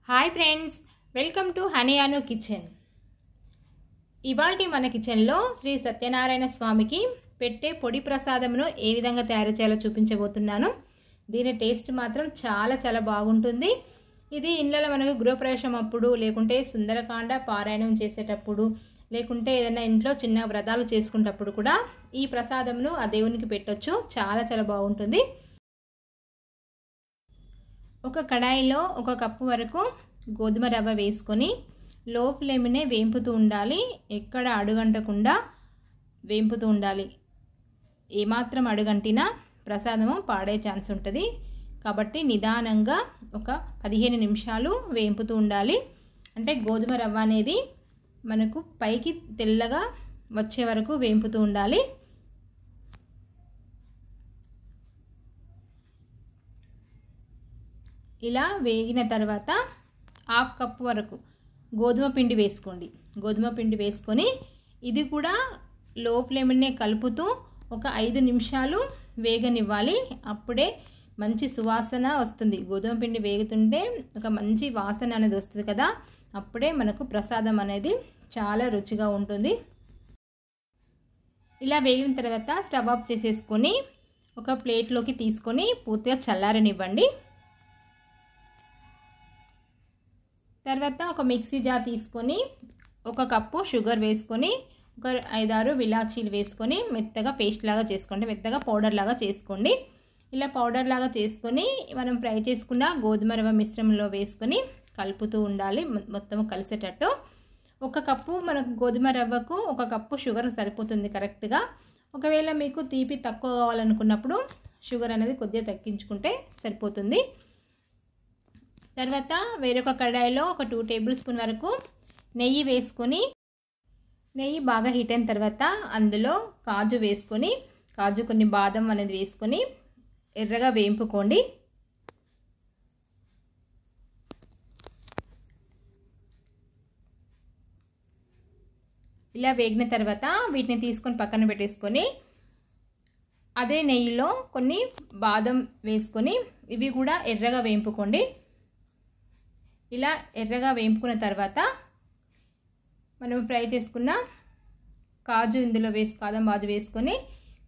Hi friends, welcome to హనియాను kitchen. ఇవాల్టి మన కిచెన్లో శ్రీ సత్యనారాయణ స్వామికి పెట్టే పొడి ప్రసాదమును ఏ విధంగా తయారు చేయాలో చూపించబోతున్నాను. దీని టేస్ట్ మాత్రం చాలా బాగుంటుంది. ఇది ఇళ్ళలో మనకు గృహప్రవేశం అప్పుడు, లేకుంటే సుందరకాండ పారాయణం చేసేటప్పుడు, లేకుంటే ఏదైనా ఇంట్లో చిన్న వ్రతాలు చేసుకునేటప్పుడు కూడా ఈ ప్రసాదమును ఆ దేవునికి పెట్టొచ్చు. చాలా బాగుంటుంది. ఒక కడాయిలో 1 కప్పు వరకు గోధుమ రవ్వ వేసుకొని లో ఫ్లేమ్నే వేంపుతూ ఉండాలి. ఎక్కడ అడుగంటకుండా వేంపుతూ ఉండాలి. ఏమాత్రం అడుగంటినా ప్రసాదము పాడే ఛాన్స్ ఉంటుంది. కాబట్టి నిదానంగా ఒక 15 నిమిషాలు వేంపుతూ ఉండాలి. అంటే గోధుమ రవ్వ అనేది మనకు పైకి తెల్లగా వచ్చే వరకు వేంపుతూ ఉండాలి. ఇలా వేగిన తర్వాత 1/2 కప్పు వరకు గోధుమ పిండి వేసుకోండి. గోధుమ పిండి వేసుకొని ఇది కూడా లో ఫ్లేమ్నే కలుపుతూ ఒక 5 నిమిషాలు వేగనివ్వాలి. అప్పుడే మంచి సువాసన వస్తుంది. గోధుమ పిండి వేగుతుంటే ఒక మంచి వాసన అనేది వస్తుంది కదా, అప్పుడే మనకు ప్రసాదం అనేది చాలా రుచిగా ఉంటుంది. ఇలా వేగిన తర్వాత స్టవ్ ఆఫ్ చేసేసుకొని ఒక ప్లేట్లోకి తీసుకొని పూర్తిగా చల్లారనివ్వండి. తర్వాత ఒక మిక్సీ జార్ తీసుకొని 1 కప్పు షుగర్ వేసుకొని ఒక 5-6 విలాచీలు వేసుకొని మెత్తగా పేస్ట్ లాగా చేసుకోండి. మెత్తగా పౌడర్ లాగా చేసుకోండి. ఇలా పౌడర్ లాగా చేసుకొని మనం ఫ్రై చేసుకున్న గోధుమ రవ్వ మిశ్రమంలో వేసుకొని కలుపుతూ ఉండాలి. మొత్తం కలిసేటట్టు. 1 కప్పు మనకు గోధుమ రవ్వకు 1 కప్పు షుగర్ సరిపోతుంది కరెక్ట్గా. ఒకవేళ మీకు తీపి తక్కువ కావాలనుకున్నప్పుడు షుగర్ అనేది కొద్దిగా తగ్గించుకుంటే సరిపోతుంది. తర్వాత వేరొక కడాయిలో ఒక 2 టేబుల్ స్పూన్ వరకు నెయ్యి వేసుకొని, నెయ్యి బాగా హీట్ అయిన తర్వాత అందులో కాజు వేసుకొని, కొన్ని బాదం అనేది వేసుకొని ఎర్రగా వేంపుకోండి. ఇలా వేగిన తర్వాత వీటిని తీసుకొని పక్కన పెట్టేసుకొని అదే నెయ్యిలో కొన్ని బాదం వేసుకొని ఇవి కూడా ఎర్రగా వేంపుకోండి. ఇలా ఎర్రగా వేంపుకున్న తర్వాత మనం ఫ్రై చేసుకున్న కాజు ఇందులో బాదం బాజు వేసుకొని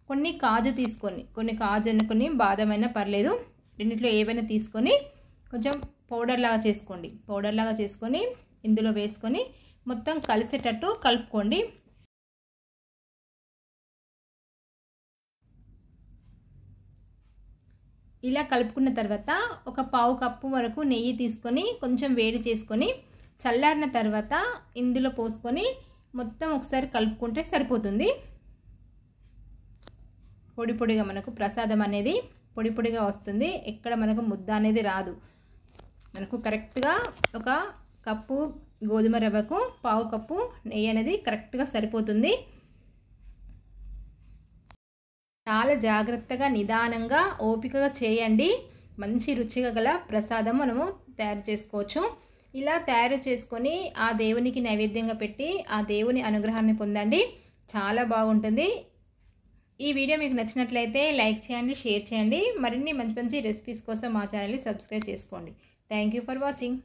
కొన్ని కాజు తీసుకొని, కొన్ని కాజు కొన్ని బాదం అయినా పర్లేదు, రెండిట్లో ఏవైనా తీసుకొని కొంచెం పౌడర్ లాగా చేసుకోండి. పౌడర్ లాగా చేసుకొని ఇందులో వేసుకొని మొత్తం కలిసేటట్టు కలుపుకోండి. ఇలా కలుపుకున్న తర్వాత ఒక 1/2 కప్పు వరకు నెయ్యి తీసుకొని కొంచెం వేడి చేసుకొని చల్లారిన తర్వాత ఇందులో పోసుకొని మొత్తం ఒకసారి కలుపుకుంటే సరిపోతుంది. పొడిగా మనకు ప్రసాదం అనేది పొడిగా వస్తుంది. ఎక్కడ మనకు ముద్ద అనేది రాదు. మనకు కరెక్ట్గా 1 కప్పు గోధుమ రవ్వకు 1/2 కప్పు నెయ్యి అనేది కరెక్ట్గా సరిపోతుంది. చాలా జాగ్రత్తగా నిదానంగా ఓపికగా చేయండి. మంచి రుచిగా గల ప్రసాదం మనము తయారు చేసుకోవచ్చు. ఇలా తయారు చేసుకొని ఆ దేవునికి నైవేద్యంగా పెట్టి ఆ దేవుని అనుగ్రహాన్ని పొందండి. చాలా బాగుంటుంది. ఈ వీడియో మీకు నచ్చినట్లయితే లైక్ చేయండి, షేర్ చేయండి. మరిన్ని మంచి రెసిపీస్ కోసం మా ఛానల్ని సబ్స్క్రైబ్ చేసుకోండి. Thank you for watching.